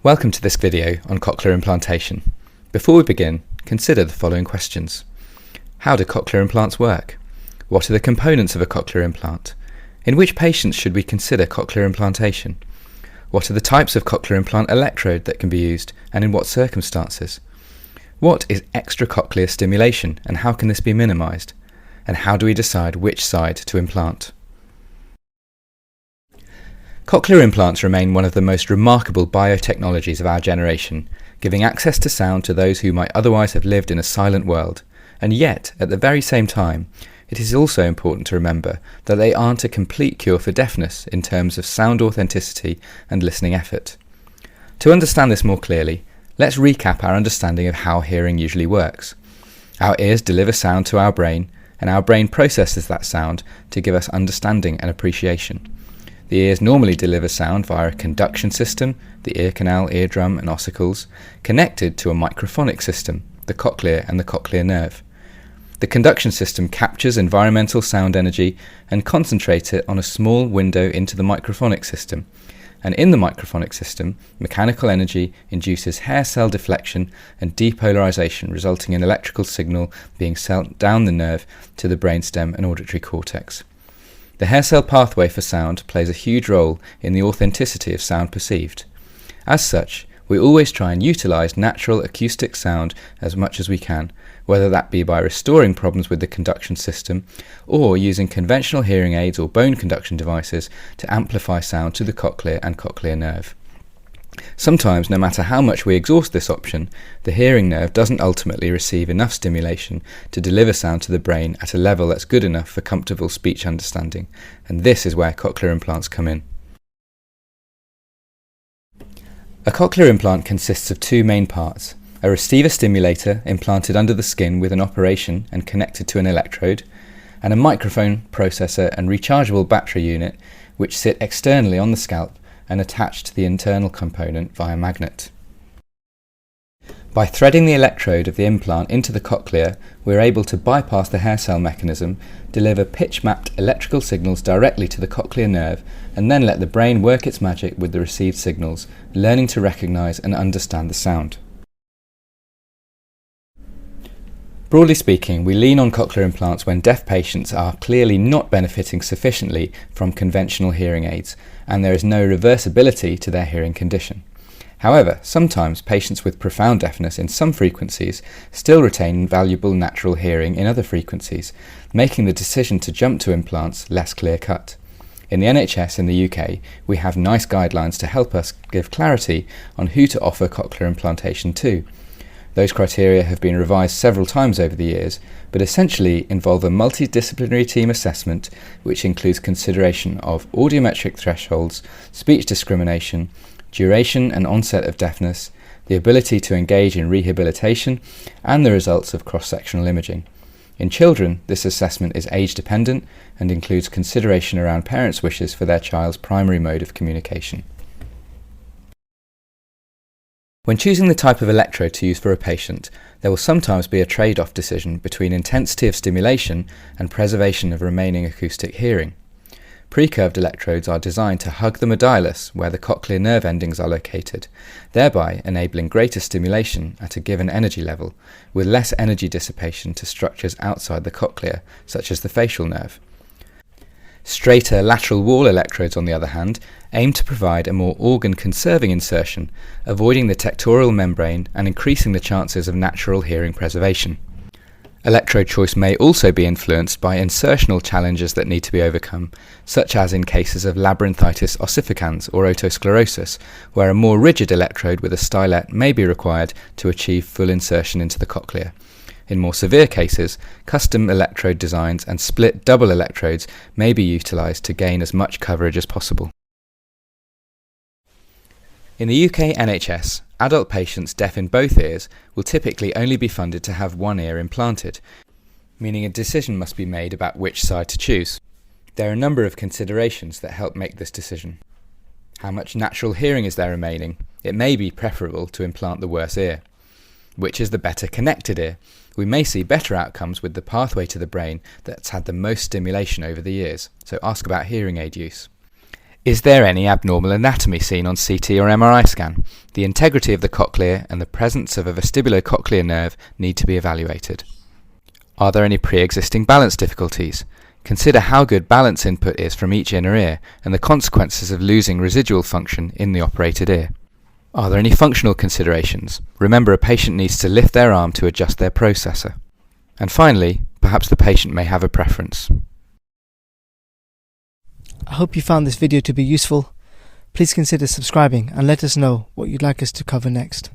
Welcome to this video on cochlear implantation. Before we begin, consider the following questions. How do cochlear implants work? What are the components of a cochlear implant? In which patients should we consider cochlear implantation? What are the types of cochlear implant electrode that can be used, and in what circumstances? What is extracochlear stimulation, and how can this be minimised? And how do we decide which side to implant? Cochlear implants remain one of the most remarkable biotechnologies of our generation, giving access to sound to those who might otherwise have lived in a silent world. And yet, at the very same time, it is also important to remember that they aren't a complete cure for deafness in terms of sound authenticity and listening effort. To understand this more clearly, let's recap our understanding of how hearing usually works. Our ears deliver sound to our brain, and our brain processes that sound to give us understanding and appreciation. The ears normally deliver sound via a conduction system, the ear canal, eardrum and ossicles, connected to a microphonic system, the cochlea and the cochlear nerve. The conduction system captures environmental sound energy and concentrates it on a small window into the microphonic system. And in the microphonic system, mechanical energy induces hair cell deflection and depolarization, resulting in electrical signal being sent down the nerve to the brainstem and auditory cortex. The hair cell pathway for sound plays a huge role in the authenticity of sound perceived. As such, we always try and utilise natural acoustic sound as much as we can, whether that be by restoring problems with the conduction system or using conventional hearing aids or bone conduction devices to amplify sound to the cochlea and cochlear nerve. Sometimes, no matter how much we exhaust this option, the hearing nerve doesn't ultimately receive enough stimulation to deliver sound to the brain at a level that's good enough for comfortable speech understanding, and this is where cochlear implants come in. A cochlear implant consists of two main parts: a receiver stimulator implanted under the skin with an operation and connected to an electrode, and a microphone, processor and rechargeable battery unit which sit externally on the scalp and attached to the internal component via magnet. By threading the electrode of the implant into the cochlea, we are able to bypass the hair cell mechanism, deliver pitch-mapped electrical signals directly to the cochlear nerve, and then let the brain work its magic with the received signals, learning to recognise and understand the sound. Broadly speaking, we lean on cochlear implants when deaf patients are clearly not benefiting sufficiently from conventional hearing aids, and there is no reversibility to their hearing condition. However, sometimes patients with profound deafness in some frequencies still retain valuable natural hearing in other frequencies, making the decision to jump to implants less clear-cut. In the NHS in the UK, we have nice guidelines to help us give clarity on who to offer cochlear implantation to. Those criteria have been revised several times over the years, but essentially involve a multidisciplinary team assessment which includes consideration of audiometric thresholds, speech discrimination, duration and onset of deafness, the ability to engage in rehabilitation, and the results of cross-sectional imaging. In children, this assessment is age-dependent and includes consideration around parents' wishes for their child's primary mode of communication. When choosing the type of electrode to use for a patient, there will sometimes be a trade-off decision between intensity of stimulation and preservation of remaining acoustic hearing. Pre-curved electrodes are designed to hug the modulus where the cochlear nerve endings are located, thereby enabling greater stimulation at a given energy level, with less energy dissipation to structures outside the cochlea, such as the facial nerve. Straighter lateral wall electrodes, on the other hand, aim to provide a more organ-conserving insertion, avoiding the tectorial membrane and increasing the chances of natural hearing preservation. Electrode choice may also be influenced by insertional challenges that need to be overcome, such as in cases of labyrinthitis ossificans or otosclerosis, where a more rigid electrode with a stylet may be required to achieve full insertion into the cochlea. In more severe cases, custom electrode designs and split double electrodes may be utilised to gain as much coverage as possible. In the UK NHS, adult patients deaf in both ears will typically only be funded to have one ear implanted, meaning a decision must be made about which side to choose. There are a number of considerations that help make this decision. How much natural hearing is there remaining? It may be preferable to implant the worse ear. Which is the better connected ear? We may see better outcomes with the pathway to the brain that's had the most stimulation over the years, so ask about hearing aid use. Is there any abnormal anatomy seen on CT or MRI scan? The integrity of the cochlea and the presence of a vestibulocochlear nerve need to be evaluated. Are there any pre-existing balance difficulties? Consider how good balance input is from each inner ear and the consequences of losing residual function in the operated ear. Are there any functional considerations? Remember, a patient needs to lift their arm to adjust their processor. And finally, perhaps the patient may have a preference. I hope you found this video to be useful. Please consider subscribing and let us know what you'd like us to cover next.